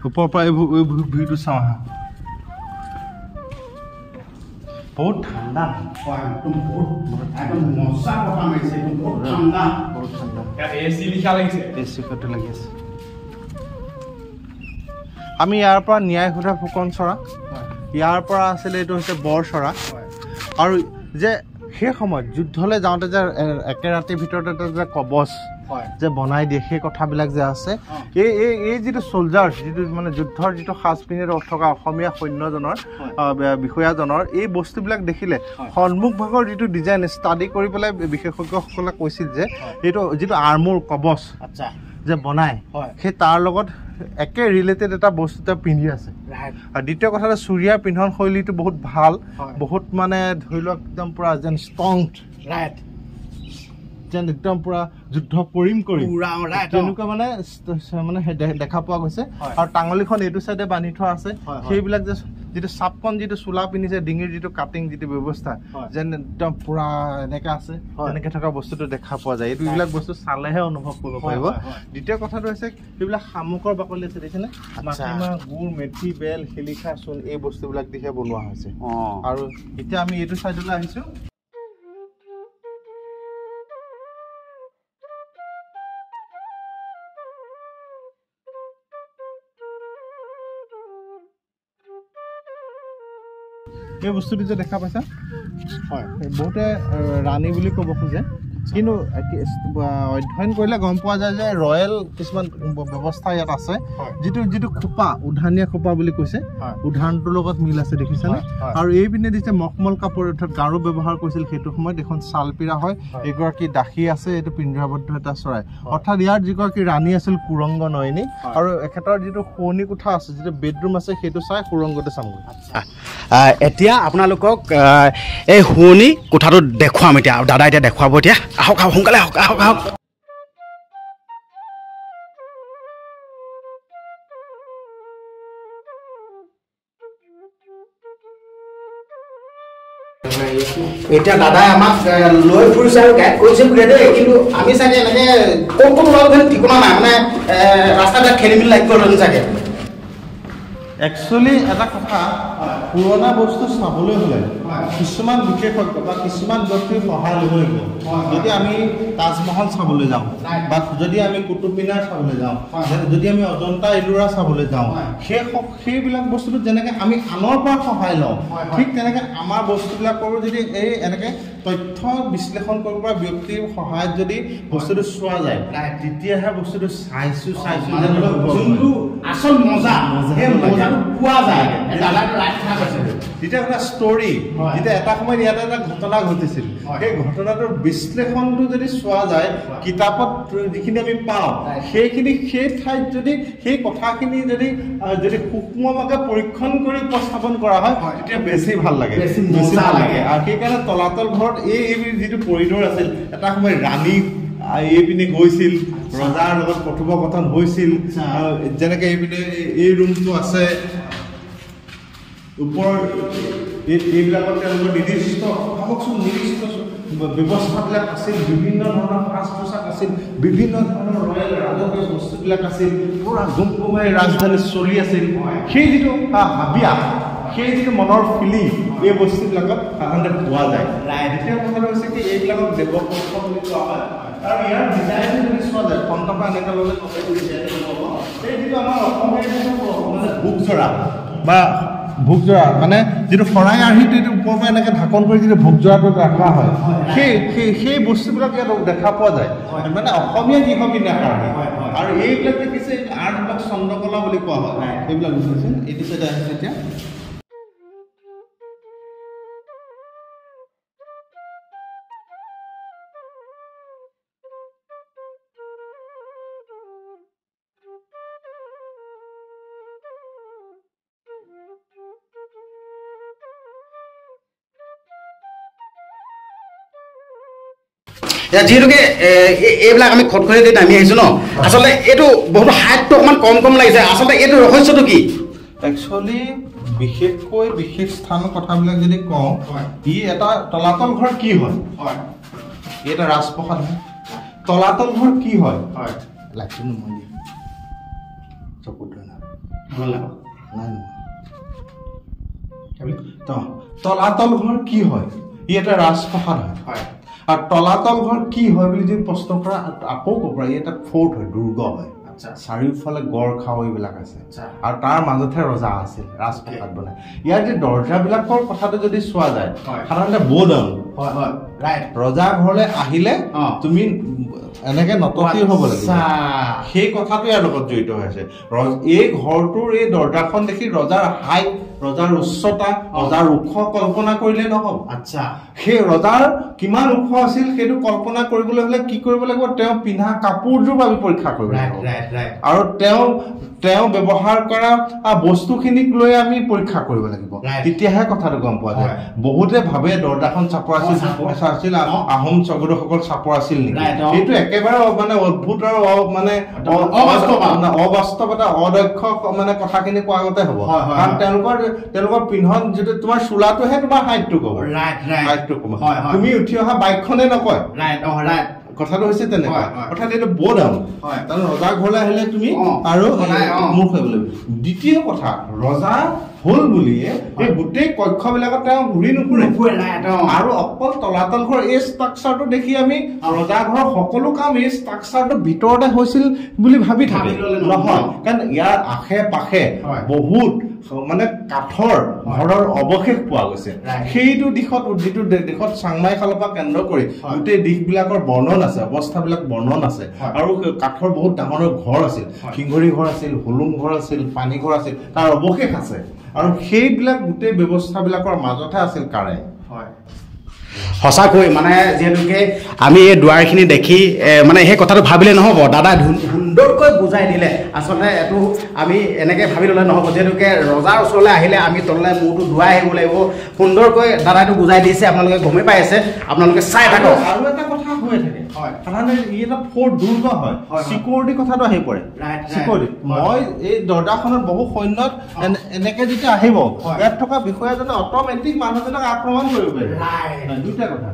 ওপৰৰ পৰা এই ভিউটো চাওঁ বহুত ঠাণ্ডা হয় একদম বহুত একদম মজা কথা মাৰিছে একদম বহুত ঠাণ্ডা ইয়াত এচি লিখা লাগিছে এচি কত লাগি আছে আমি ইয়াৰ পৰা ন্যায় সুধা ফুকন চৰা ইয়াৰ পৰা আছিলে এইটো হৈছে বৰ চৰা আৰু যে সেই সময়ত যুদ্ধলৈ যাওঁতে যে একে ৰাতিৰ ভিতৰতে এটা যে কবচ যে বনাই দিয়ে সেই কথাবিলাক যে আছে এই যিটো চলজাৰ্ছ যিটো মানে যুদ্ধৰ যিটো সাজ পিন্ধি থকা অসমীয়া সৈন্যজনৰ বিষয়াজনৰ এই বস্তুবিলাক দেখিলে সন্মুখ ভাগৰ যিটো ডিজাইন ষ্টাডি কৰি পেলাই বিশেষজ্ঞসকলে কৈছিল যে এইটো যিটো আৰ্মুৰ কবচ আচ্ছা যে বনাই সেই তাৰ লগত একে ৰিলেটেড এটা বস্তু তেওঁ পিন্ধি আছে আৰু দ্বিতীয় কথাটো চুৰিয়াৰ পিন্ধন শৈলীটো বহুত ভাল বহুত মানে ধৰি লওক একদম পুৰা যেন ষ্ট্ৰং ৰাইট যেন একদম পুৰা যুদ্ধ কৰিম কৰি তেনেকুৱা মানে মানে দেখা পোৱা গৈছে আৰু টাঙলিখন এইটো চাইডে বান্ধি থোৱা আছে সেইবিলাক যে যিটো চাপকন যিটো চোলা পিন্ধিছে ডিঙিৰ যিটো কাটিং যিটো ব্যৱস্থা যেন একদম পুৰা এনেকে আছে তেনেকে থকা বস্তুটো দেখা পোৱা যায় এইবিলাক বস্তু চালেহে অনুভৱ কৰিব পাৰিব দ্বিতীয় কথাটো হৈছে এইবিলাক শামুকৰ বাকলি আছে দেখিছেনে মাটিমাহ গুড় মেথি বেল শিলিখা চূণ এই বস্তুবিলাক দিহে বনোৱা হৈছে আৰু এতিয়া আমি এইটো চাইডলৈ আহিছো এই বস্তুটো যে দেখা পাইছা হয় বহুতে ৰাণী বুলি ক'ব খোজে কিন্তু অধ্যয়ন কৰিলে গম পোৱা যায় যে ৰয়েল কিছুমান ব্যৱস্থা ইয়াত আছে যিটো খোপা উধানীয়া খোপা বুলি কৈছে উধানটোৰ লগত মিল আছে দেখিছানে আৰু এই পিনে দিছে মখমল কাপোৰ অৰ্থাৎ গাৰো ব্যৱহাৰ কৰিছিল সেইটো সময়ত এখন চালপিৰা হয় এগৰাকী দাসী আছে এইটো পিঞ্জৰাবদ্ধ এটা চৰাই অৰ্থাৎ ইয়াৰ যিগৰাকী ৰাণী আছিল সুৰংগ নয়নী আৰু এখেতৰ যিটো শোৱনি কোঠা আছে যিটো বেডৰুম আছে সেইটো চাই সুৰংগতে চামগৈ এতিয়া আপোনালোকক এই শুৱনি কোঠাটো দেখুৱাম এতিয়া দাদা এতিয়া দেখুৱাব এতিয়া আহক আহক সোনকালে আহক আহক আহক এতিয়া দাদাই আমাক লৈ ফুৰিছে আৰু গাইড কৰিছে বোলে দেই কিন্তু আমি চাগে এনেকৈ ক'ত ক'ত ওলাব ঠিকনা নাই মানে ৰাস্তাবিলাক খেলি মেলি লাগি গ'ল চাগে একচুৱেলি এটা কথা পুৰণা বস্তু চাবলৈ হ'লে কিছুমান বিশেষজ্ঞ বা কিছুমান ব্যক্তিৰ সহায় ল'ব লাগিব যদি আমি তাজমহল চাবলৈ যাওঁ বা যদি আমি কুতুব মিনাৰ চাবলৈ যাওঁ যদি আমি অজন্তা ইলোৰা চাবলৈ যাওঁ সেইবিলাক বস্তুটো যেনেকৈ আমি আনৰ পৰা সহায় লওঁ ঠিক তেনেকৈ আমাৰ বস্তুবিলাকৰো যদি এই এনেকৈ তথ্য বিশ্লেষণ কৰিব পৰা ব্যক্তিৰ সহায়ত যদি বস্তুটো চোৱা যায় তেতিয়াহে বস্তুটো চাইছোঁ যোনটো আচল মজা সেই মজাটো পোৱা যায় যেতিয়া এটা ষ্টৰী যেতিয়া এটা সময়ত ইয়াতে এটা ঘটনা ঘটিছিল সেই ঘটনাটোৰ বিশ্লেষণটো যদি চোৱা যায় কিতাপত যিখিনি আমি পাওঁ সেইখিনি সেই ঠাইত যদি সেই কথাখিনি যদি সূক্ষ্মভাৱে পৰীক্ষণ কৰি উপস্থাপন কৰা হয় তেতিয়া বেছি ভাল লাগে বেছি ভাল লাগে আৰু সেইকাৰণে তলাতল ঘৰত এই যিটো কৰিডৰ আছিল এটা সময়ত ৰাণী এইপিনে গৈছিল ৰজাৰ লগত কথোপকথন হৈছিল যেনেকৈ এইপিনে এই ৰুমটো আছে ওপৰৰ এইবিলাকত তেওঁলোকৰ নিৰ্দিষ্ট ব্যৱস্থাবিলাক আছিল বিভিন্ন ধৰণৰ সাজ পোছাক আছিল বিভিন্ন ধৰণৰ ৰয়েল ৰাজকীয় বস্তুবিলাক আছিল পুৰা গুমগুমাই ৰাজধানী চলি আছিল সেই যিটো হাবিয়া সেই যিটো মনৰ ফিলিং এই বস্তুবিলাকত সাধাৰণতে পোৱা যায় দ্বিতীয় কথাটো হৈছে কি এইবিলাকক দেৱপক্ষ বুলি কোৱা হয় আৰু ইয়াৰ ডিজাইন যদি চোৱা যায় ফণ্টৰপৰা এনেকৈ ল'লে সেই যিটো আমাৰ অসমীয়া যিটো মানে ভোগজৰা বা ভোগজৰা মানে যিটো শৰাই আৰ্হিটো এইটো ওপৰৰ পৰা এনেকৈ ঢাকন কৰি যিটো ভোগজৰাটো ৰখা হয় সেই বস্তুবিলাক ইয়াত দেখা পোৱা যায় মানে অসমীয়া গৃহবিন্যাস আৰু এইবিলাক দেখিছে আৰ্টবিলাক চন্দ্ৰকলা বুলি কোৱা হয় এইবিলাক বুজিছে এইটো চাইডে আহিছে এতিয়া যিহেতুকে এইবিলাক আমি খটখটি নামি আহিছোঁ ন আচলতে এইটো বহুত হাইটটো অকণমান কম কম লাগিছে আচলতে এইটো ৰহস্যটো কি একচুৱেলি বিশেষকৈ বিশেষ স্থানৰ কথাবিলাক যদি কওঁ ই এটা তলাতল ঘৰ কি হয় এটা ৰাজপ্ৰসাদ হয় তলাতল ঘৰ কি হয় লাইটটো নমাই দিয়া চকুত ধৰে নাই তলাতল ঘৰ কি হয় ই এটা ৰাজপ্ৰসাদ হয় আৰু তলাতল ঘৰ কি হয় বুলি যদি প্ৰশ্ন কৰা আকৌ ক'ব ই এটা ফৰ্ট হয় দুৰ্গ হয় চাৰিওফালে গড় খাৱৈবিলাক আছে আৰু তাৰ মাজতহে ৰজা আছিল ৰাজপ্ৰসাদ বনাই ইয়াৰ যে দৰ্জাবিলাকৰ কথাটো যদি চোৱা যায় সাধাৰণতে বৌডাউন ৰজা ঘৰলৈ আহিলে তুমি এনেকে নতশিৰ হ'ব লাগিব সেই কথাটো ইয়াৰ লগত জড়িত হৈ আছে এই ঘৰটোৰ এই দৰ্জাখন দেখি ৰজাৰ হাইট ৰজাৰ উচ্চতা ৰজাৰ ওখ কল্পনা কৰিলে নহ'ব সেই ৰজাৰ কিমান ওখ আছিল সেইটো কল্পনা কৰিবলৈ হ'লে কি কৰিব লাগিব তেওঁ পিন্ধা কাপোৰযোৰ আমি পৰীক্ষা কৰিব লাগিব আৰু তেওঁ ব্যৱহাৰ কৰা বস্তুখিনিক লৈ আমি পৰীক্ষা কৰিব লাগিব তেতিয়াহে কথাটো গম পোৱা যায় বহুতে ভাবে দৰ্জাখন চাপৰ আছিল আহোম স্বৰ্গদেউসকল চাপৰ আছিল নেকি সেইটো একেবাৰে মানে অদ্ভুত আৰু মানে অবাস্তৱতা অদক্ষ মানে কথাখিনি কোৱা আগতে হ'ব কাৰণ তেওঁলোকৰ পিন্ধন যিটো তোমাৰ চোলাটোহে তোমাৰ হাইটটো ক'ব হাইটটো ক'ব তুমি উঠি অহা বাইকখনে নকয় কথাটো হৈছে তেনেকুৱা অৰ্থাৎ এইটো ব'ডাউন তাৰমানে ৰজাৰ ঘৰলৈ আহিলে তুমি আৰু মোৰ কৰিব লাগিব দ্বিতীয় কথা ৰজা হ'ল বুলিয়ে এই গোটেই কক্ষবিলাকত তেওঁ ঘূৰি নুফুৰে আৰু অকল তলাতল ঘৰ এই ষ্ট্ৰাকচাৰটো দেখি আমি ৰজা ঘৰৰ সকলো কাম এই ষ্ট্ৰাকচাৰটো ভিতৰতে হৈছিল বুলি ভাবি থাকি নহয় কাৰণ ইয়াৰ আশে পাশে বহুত মানে কাঠৰ ঘৰৰ অৱশেষ পোৱা গৈছে সেইটো দিশত যিটো দিশত চাংমাই খালৰ পৰা কেন্দ্ৰ কৰি গোটেই দিশবিলাকৰ বৰ্ণন আছে অৱস্থাবিলাক বৰ্ণন আছে আৰু কাঠৰ বহুত ডাঙৰ ঘৰ আছিল সিংহৰী ঘৰ আছিল হুলুম ঘৰ আছিল পানী ঘৰ আছিল তাৰ অৱশেষ আছে আৰু সেইবিলাক গোটেই ব্যৱস্থাবিলাকৰ মাজতহে আছিল কাৰে সঁচাকৈ মানে যিহেতুকে আমি এই দুৱাৰখিনি দেখি মানে সেই কথাটো ভাবিলে নহ'ব দাদা সুন্দৰকৈ বুজাই দিলে আচলতে এইটো আমি এনেকৈ ভাবি ল'লে নহ'ব যিহেতুকে ৰজাৰ ওচৰলৈ আহিলে আমি তললৈ মূৰটো ধুৱাই আহিব লাগিব সুন্দৰকৈ দাদাইটো বুজাই দিছে আপোনালোকে গমেই পাই আছে আপোনালোকে চাই থাকক আৰু এটা কথা হৈ থাকে সাধাৰণতে ই এটা ফৰ্ট দুৰ্গ হয় চিকিউৰিটি কথাটো আহি পৰে চিকিউৰিটি মই এই দৰ্জাখনত বহু সৈন্যত এনেকে যেতিয়া আহিব ইয়াত থকা বিষয়াজনে অট'মেটিক মানুহজনক আক্ৰমণ কৰিব পাৰিব দুটা কথা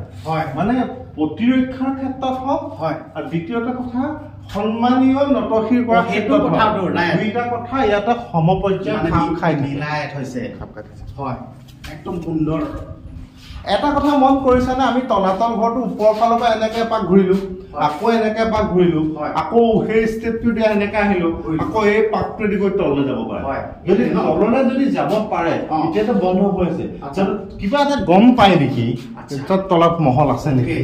মানে প্ৰতিৰক্ষাৰ ক্ষেত্ৰত হওক আৰু দ্বিতীয়টা কথা সন্মানীয় নতশিৰ পৰা সেইটো কথাটো দুইটা কথা ইয়াতে সমপৰ্যায়ত খাপ খাই মিলাই থৈছে হয় একদম সুন্দৰ এটা কথা মন কৰিছানে আমি তলাতল ঘৰটো ওপৰৰ ফালৰ পৰা এনেকে এপাক ঘূৰিলো আকৌ এনেকে এপাক ঘূৰিলো আকৌ সেই ষ্টেপটো দিয়া এনেকে আহিলো আকৌ এই পাকটোৱেদি গৈ তললৈ যাব পাৰে যদি তললৈ যদি যাব পাৰে এতিয়াতো বন্ধ হৈ আছে কিবা এটা গম পায় নেকি তলত মহল আছে নেকি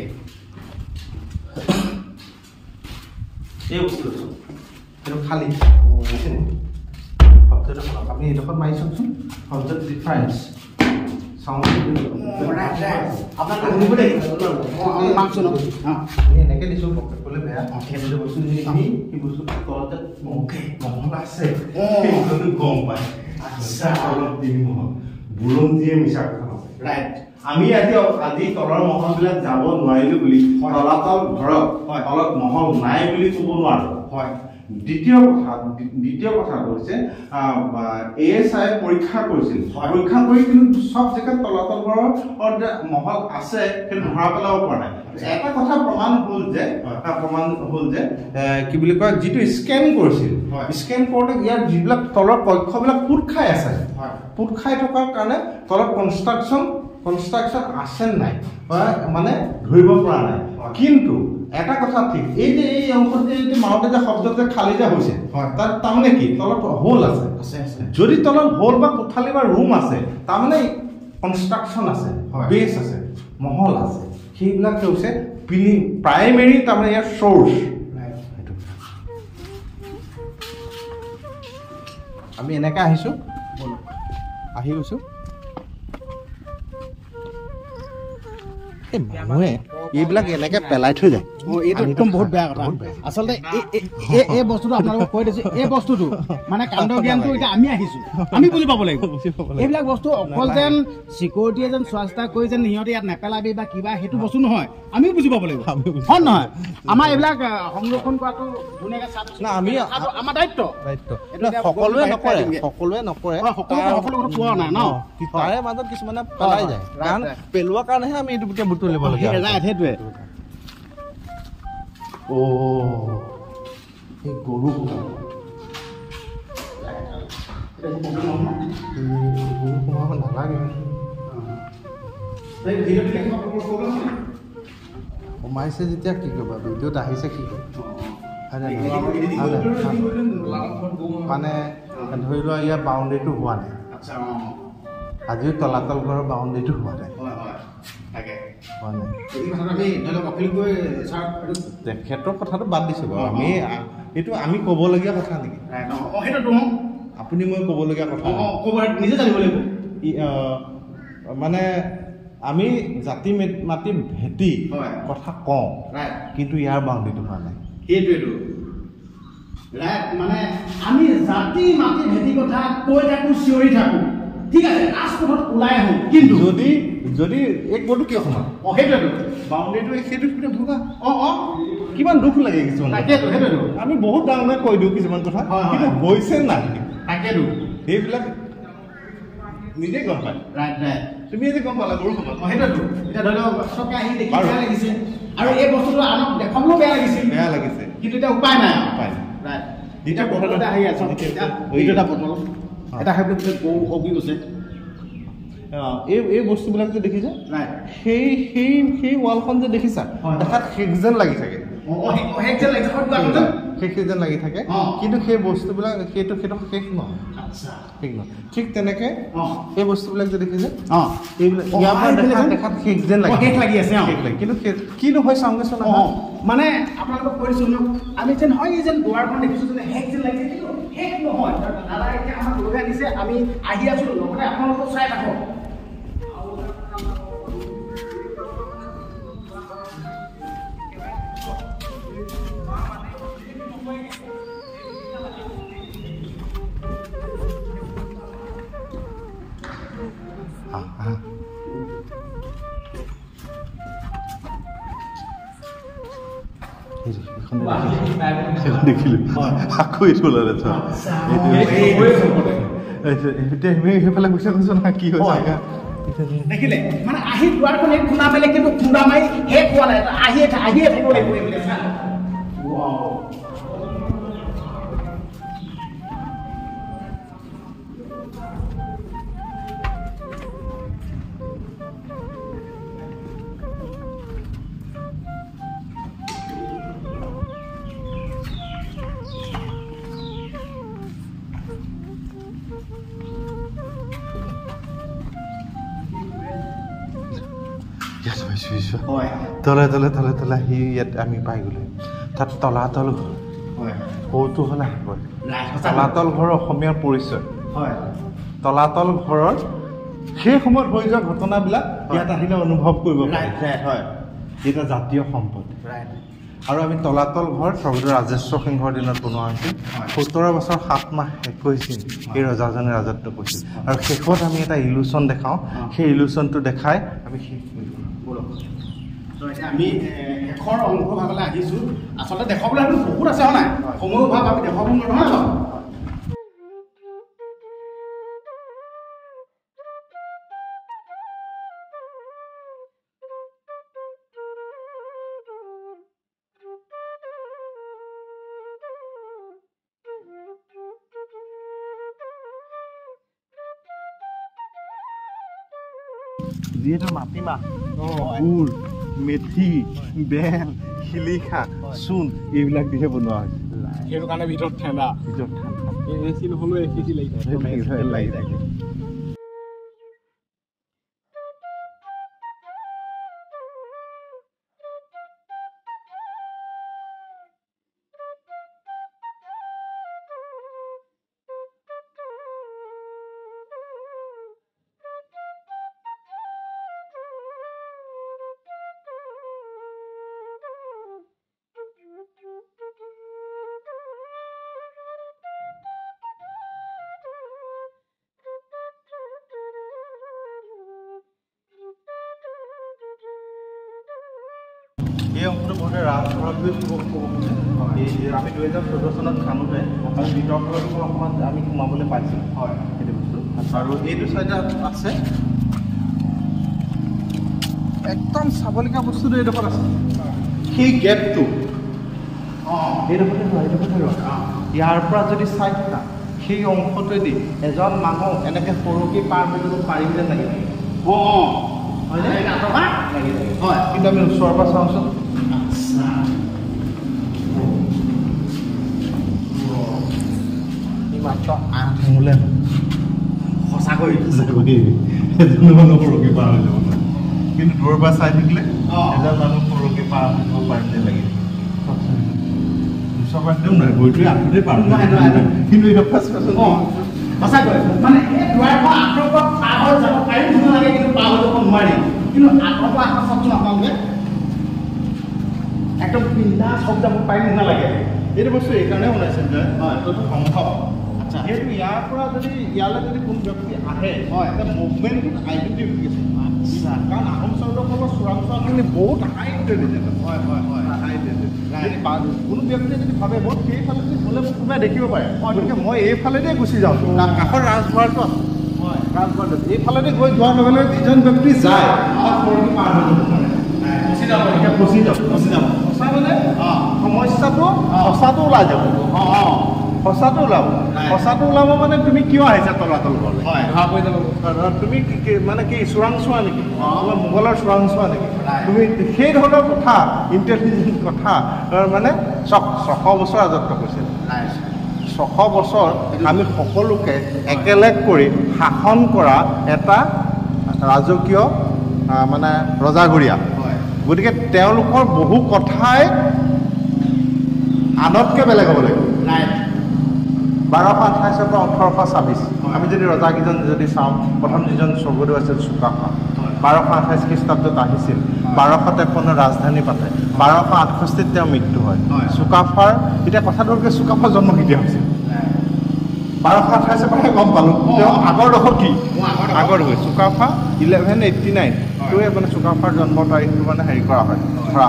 এই বস্তুটো এইটো খালী শব্দটো শুনক আপুনি এইডোখৰত মাৰি চাওকচোন শব্দটো ডিফাৰেঞ্চ এনেকে দিছো ক'লে বেয়া সেই বস্তু সেই বস্তুটো তলতে মহল আছে গম পায় অলপ দিন মহল বুৰঞ্জীয়ে মিছা কথা নকয় আমি আজি তলৰ মহলবিলাক যাব নোৱাৰিলো বুলি তলাতল ঘৰত তলত মহল নাই বুলি ক'ব নোৱাৰো দ্বিতীয় কথাটো হৈছে ASI পৰীক্ষা কৰিছিল পৰীক্ষা কৰি কিন্তু সব জেগাত তলাতল ঘৰৰ মহল আছে কিন্তু ধৰা পেলাব পৰা নাই এটা কথা প্ৰমাণ হ'ল যে কি বুলি কয় যিটো স্কেন কৰিছিল স্কেন কৰোঁতে ইয়াৰ যিবিলাক তলৰ কক্ষবিলাক পুট খাই আছে পুট খাই থকাৰ কাৰণে তলত কনষ্ট্ৰাকশ্যন আছে নাই মানে ধৰিব পৰা নাই কিন্তু এটা কথা ঠিক এই যে এই অংশত যে মাউতে যে শব্দ যে খালী যে হৈছে তাত তাৰমানে কি তলত হোল আছে যদি তলত হোল বা কোঠালি বা ৰুম আছে তাৰমানে কনষ্ট্ৰাকশ্যন আছে বেছ আছে মহল আছে সেইবিলাক হৈছে প্ৰাইমেৰী তাৰমানে ইয়াৰ চ'ৰ্চ আমি এনেকৈ আহিছোঁ আহি গৈছোঁ মানুহে এইবিলাক এনেকে পেলাই থৈ যায় এইটো একদম বহুত বেয়া কথা আচলতে এই বস্তুটো আপোনালোকক কৈ দিছো এই বস্তুটো মানে কাণ্ড জ্ঞানটো এতিয়া আমি আহিছোঁ আমি বুজি পাব লাগিব এইবিলাক বস্তু অকল যেন চিকিউৰিটিয়ে যেন চোৱা চিতা কৰি যেন সিহঁতে ইয়াত নেপেলাবি বা কিবা সেইটো বস্তু নহয় আমিও বুজি পাব লাগিব হয় নহয় আমাৰ এইবিলাক সংৰক্ষণ কৰাটো ধুনীয়াকৈ আমাৰ দায়িত্ব সকলোৱে নকৰে সকলো কথা পোৱা নাই ন তাৰে মাজত কিছুমানে পেলাই যায় কাৰণ পেলোৱাৰ কাৰণেহে আমি এইটো বুটলি ল'বলগীয়া সেইটোৱে এই গৰু সোমাব নালাগে সোমাইছে যেতিয়া কি কৰিবা ভিডিঅ'ত আহিছে কি কৰিবা মানে ধৰি লোৱা ইয়াৰ বাউণ্ডেৰীটো হোৱা নাই আজিও তলাতল ঘৰৰ বাউণ্ডেৰীটো হোৱা নাই তেখেতৰ কথাটো বাদ দিছোঁ বাৰু এইটো আমি ক'বলগীয়া কথা নেকি আপুনি মই ক'বলগীয়া কথা নিজে জানিব লাগিব মানে আমি জাতি মাতি ভেটি কথা কওঁ কিন্তু ইয়াৰ বাউণ্ডেৰীটো হোৱা নাই সেইটোৱেতো মানে আমি জাতি মাতি ভেটি কথা কৈ থাকো চিঞৰি থাকো ঠিক আছে ৰাজপথত ওলাই আহোঁ কিন্তু যদি এক বৰ্ডটো কিয় সোমাম সেইটোৱেতো বাউণ্ডেৰীটো সেইটো ভগা কিমান দুখ লাগে কিছুমান আমি বহুত ডাঙৰ কৈ দিওঁ কিছুমান কথা কিন্তু হৈছে নাই তাকেতো সেইবিলাক নিজে গম পায় তুমি আজি গম পালা গৰু খবৰ সেইটোৱেতো এতিয়া ধৰি লওক চবকে আহি দেখি বেয়া লাগিছে আৰু এই বস্তুটো আনক দেখাবলৈও বেয়া লাগিছে কিন্তু এতিয়া উপায় নাই দ্বিতীয় কথাটো আহি আছে এইটো এটা বটল এটা খাই পেলাই গৰু হবি গৈছে এই বস্তুবিলাক যে দেখিছে সেই ৱালখন যে দেখিছা দেখাত শেষ যেন লাগি থাকে শেষ যেন লাগি থাকে কিন্তু সেই বস্তুবিলাক সেইটো শেষ নহয় ঠিক নহয় ঠিক তেনেকে এই বস্তুবিলাক যে দেখিছে এইবিলাক ইয়াৰ পৰা দেখাত শেষ যেন লাগি আছে কিন্তু কিনো হয় চাওঁগেচোন মানে আপোনালোকক কৈছোঁ ন আমি যেন হয় যেন দুৱাৰখন দেখিছোঁ যেন শেষ যেন লাগিছে কিন্তু শেষ নহয় দাদা এতিয়া আমাক লৈ আনিছে আমি আহি আছোঁ লগতে আপোনালোকক চাই থাকক দেখিলো আকৌ এইটো ওলালে সেইফালে গুচি গৈছো না কি হৈছে দেখিলে মানে আহি দুৱাৰখন খুন্দা মাৰিলে কিন্তু খুন্দা মাৰি শেষ হোৱা নাই আহিয়ে থাকিব লাগিব তলে তলে তলে তলে আহি ইয়াত আমি পাই গ'লো তাত তলাতল ঘৰ কৌতূহল আহিব তলাতল ঘৰ অসমীয়াৰ পৰিচয় তলাতল ঘৰৰ সেই সময়ত হৈ যোৱা ঘটনাবিলাক ইয়াত আহিলে অনুভৱ কৰিব পাৰি এটা জাতীয় সম্পদ আৰু আমি তলাতল ঘৰ স্বৰ্গদেউ ৰাজেশ্বৰ সিংহৰ দিনত বনোৱা হৈছিল 17 বছৰ 7 মাহ 21 দিন এই ৰজাজনে ৰাজত্ব কৰিছিল আৰু শেষত আমি এটা ইলুশ্যন দেখাওঁ সেই ইলুশ্যনটো দেখাই আমি শেষ কৰিম আমি শেষৰ অংশ ভাগলৈ আহিছোঁ আচলতে দেখাবলৈ আমি বহুত আছে হয় নাই সময়ৰ ভাৱ আমি দেখাব নোৱাৰোঁ নহয় জানো যিহেতু মাটিমাহ গুৰ মেথি বেল শিলিখা চূণ এইবিলাক দিহে বনোৱা হৈছে সেইটো কাৰণে ভিতৰত ঠাণ্ডা এচি নহ'লেও এচি লাগি থাকে এই অংশটো বহুতে ৰাজঘৰত গৈ ক'ব খোজে আমি 2014 চনত খানোতে আমি ভিতৰফালত অকণমান আমি সোমাবলৈ পাইছিলোঁ সেইটো বস্তু আৰু এইটো চাইডে আছে একদম চাবলগীয়া বস্তুটো এইডোখৰত আছে সেই গেটটো এইডোখৰতে ইয়াৰ পৰা যদি চাই থাকা সেই অংশটোৱেদি এজন মানুহ এনেকৈ সৰকি পাৰ হৈ যাব পাৰিম যেন লাগি থাকে হয়নে লাগি থাকে হয় কিন্তু আমি ওচৰৰ পৰা চাওঁচোন মাত্ৰ 8 আঙুলে সঁচাকৈ এজন মানুহ সৰকি পাৰ হৈ যাব কিন্তু দূৰৰ পৰা চাই থাকিলে এজন মানুহ সৰকি পাৰ হৈ যাব পাৰিম যেন লাগি কিন্তু সঁচাকৈ মানে এই দুৱাৰখন আঁতৰ পৰা পাৰ হৈ যাব পাৰিম নালাগে কিন্তু পাৰ হৈ যাব নোৱাৰি কিন্তু আঁতৰ পৰা আঁতৰ চাওকচোন আপোনালোকে একদম বিন্দাছ হওক যাব পাৰিম নালাগে এইটো বস্তু এইকাৰণে বনাইছে যে এইটো সম্ভৱ আচ্ছা যিহেতু ইয়াৰ পৰা যদি ইয়ালৈ যদি কোনো ব্যক্তি আহে হয় এটা মুভমেণ্টটোত আইডেণ্টিফিকেশ্যন আচ্ছা কাৰণ আহোম স্বৰ্গসকলৰ চোৰাংচোৱাখিনি বহুত হাই ইণ্টেলিজেণ্ট হয় হয় হয় হাই ইণ্টেলিজেণ্ট কোনো ব্যক্তিয়ে যদি ভাবে মই সেইফালে যদি গ'লে মোক কোনোবাই দেখিব পাৰে গতিকে মই এইফালেদিয়ে গুচি যাওঁ কাষৰ ৰাজভঁৰালটো আছে হয় ৰাজভঁৰালটো এইফালেদি গৈ যোৱাৰ লগে লগে যিজন ব্যক্তি যায় সৰকি পাৰ হৈ যাব পাৰে ফচি যাব সঁচা মানে সমস্যাটো সঁচাটো ওলাই যাব সঁচাটো ওলাব মানে তুমি কিয় আহিছা তলাতল ঘৰলৈ হয় ধৰা পৰি যাব তুমি মানে কি চোৰাংচোৱা নেকি তোমাৰ মোগলৰ চোৰাংচোৱা নেকি তুমি সেই ধৰণৰ কথা ইণ্টেলিজেণ্ট কথা মানে 600 বছৰ ৰাজত্ব কৰিছিল 600 বছৰ আমি সকলোকে একেলগ কৰি শাসন কৰা এটা ৰাজকীয় মানে ৰজাঘৰীয়া গতিকে তেওঁলোকৰ বহু কথাই আনতকৈ বেলেগ হ'ব লাগিব 1228 পৰা 1826 আমি যদি ৰজাকেইজন যদি চাওঁ প্ৰথম যিজন স্বৰ্গদেউ আছিল চুকাফা 1228 খ্ৰীষ্টাব্দত আহিছিল 1253 ৰাজধানী পাতে 1268 তেওঁ মৃত্যু হয় চুকাফাৰ এতিয়া কথাটো হ'ল চুকাফাৰ জন্ম কেতিয়া হৈছিল 1228 পৰাহে গম পালোঁ তেওঁ আগৰ ডোখৰ কি আগৰ হৈ চুকাফা 1189 টোৱে মানে চুকাফাৰ জন্ম তাৰিখটো মানে হেৰি কৰা হয় ধৰা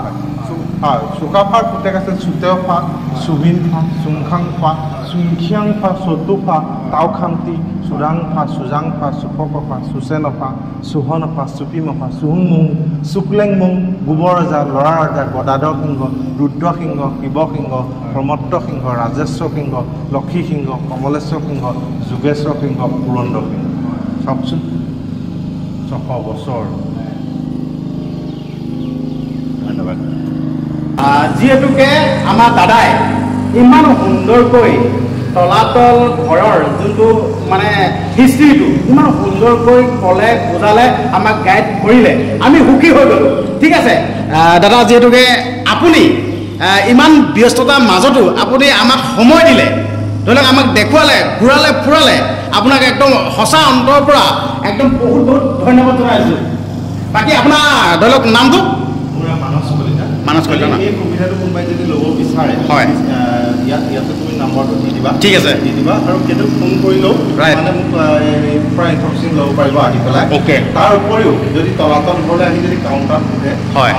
হয় চুকাফাৰ পুতেক আছিল চুতেওফা চুবিনফা চুংখাংফা চুংখিয়াংফা চতুফা তাওখান্তি চুৰাংফা চুজাংফা চুফকফা চুচেনফা চুহনফা চুপিমফা চুহুংমুং চুকলেংমুং গোবৰ ৰজা ল'ৰা ৰজা গদাধৰ সিংহ ৰুদ্ৰসিংহ শিৱসিংহ প্ৰমত্ত সিংহ ৰাজেশ্বৰ সিংহ লক্ষী সিংহ কমলেশ্বৰ সিংহ যোগেশ্বৰ সিংহ পুৰন্দৰ সিংহ চাওকচোন 600 বছৰ ধন্যবাদ যিহেতুকে আমাৰ দাদাই ইমান সুন্দৰকৈ তলাতল ঘৰৰ যোনটো মানে হিষ্ট্ৰীটো ইমান সুন্দৰকৈ ক'লে বুজালে আমাক গাইড কৰিলে আমি সুখী হৈ গ'লোঁ ঠিক আছে দাদা যিহেতুকে আপুনি ইমান ব্যস্ততাৰ মাজতো আপুনি আমাক সময় দিলে ধৰি লওক আমাক দেখুৱালে ঘূৰালে ফুৰালে আপোনাক একদম সঁচা অন্তৰৰ পৰা একদম বহুত বহুত ধন্যবাদ জনাইছোঁ বাকী আপোনাৰ ধৰি লওক নামটো মানস কলিতা এই সুবিধাটো কোনোবাই যদি ল'ব বিচাৰে হয় ইয়াতে তুমি নম্বৰটো দি দিবা ঠিক আছে দি দিবা আৰু সেইটো ফোন কৰিলেও মানে মোক পৰা ইনফৰ্মেশ্যন ল'ব পাৰিব আহি পেলাই অ'কে তাৰ উপৰিও যদি তলাতল ঘৰলৈ আহি যদি কাউণ্টাৰত সোধে হয়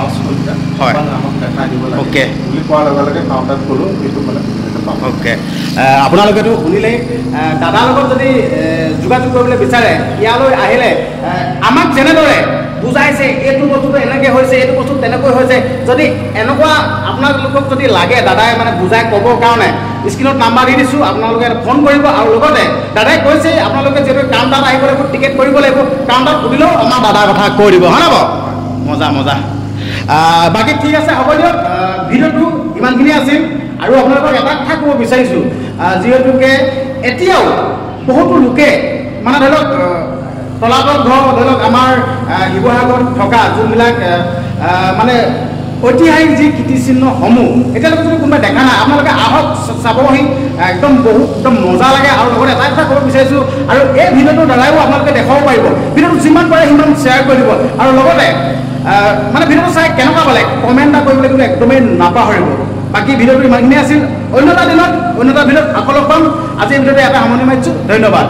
হয় আমাক দেখাই দিব লাগে অ'কে বুলি কোৱাৰ লগে লগে কাউণ্টাৰত গ'লোঁ সেইটো মানে অ'কে আপোনালোকেতো শুনিলেই দাদাৰ লগত যদি যোগাযোগ কৰিবলৈ বিচাৰে ইয়ালৈ আহিলে আমাক যেনেদৰে বুজাইছে এইটো বস্তুটো এনেকৈ হৈছে এইটো বস্তু তেনেকৈ হৈছে যদি এনেকুৱা আপোনালোকক যদি লাগে দাদাই মানে বুজাই ক'বৰ কাৰণে স্ক্ৰীণত নাম্বাৰ দি দিছোঁ আপোনালোকে ফোন কৰিব আৰু লগতে দাদাই কৈছে আপোনালোকে যিহেতু কাউণ্টাৰত আহিব লাগিব টিকেট কৰিব লাগিব কাউণ্টাৰত সুধিলেও আমাৰ দাদাৰ কথা কৈ দিব হয় নাই বাৰু মজা মজা বাকী ঠিক আছে হ'ব দিয়ক ভিডিঅ'টো ইমানখিনি আছিল আৰু আপোনালোকক এটা কথা ক'ব বিচাৰিছোঁ যিহেতুকে এতিয়াও বহুতো লোকে মানে ধৰি লওক তলাতল ঘৰ ধৰি লওক আমাৰ শিৱসাগৰত থকা যোনবিলাক মানে ঐতিহাসিক যি কীৰ্তিচিহ্নসমূহ এতিয়ালৈকে যদি কোনোবাই দেখা নাই আপোনালোকে আহক চাবহি একদম বহুত একদম মজা লাগে আৰু লগতে এটা কথা ক'ব বিচাৰিছোঁ আৰু এই ভিডিঅ'টোৰ দ্বাৰাইও আপোনালোকে দেখাব পাৰিব ভিডিঅ'টো যিমান পাৰে সিমান শ্বেয়াৰ কৰি দিব আৰু লগতে মানে ভিডিঅ'টো চাই কেনেকুৱা পালে কমেণ্ট এটা কৰিবলৈ কিন্তু একদমেই নাপাহৰিব বাকী ভিডিঅ'টো ইমানখিনি আছিল অন্য এটা দিনত অন্য এটা ভিডিঅ'ত আকৌ লগ পাম আজি ভিডিঅ'টো এটা সামৰণি মাৰিছোঁ ধন্যবাদ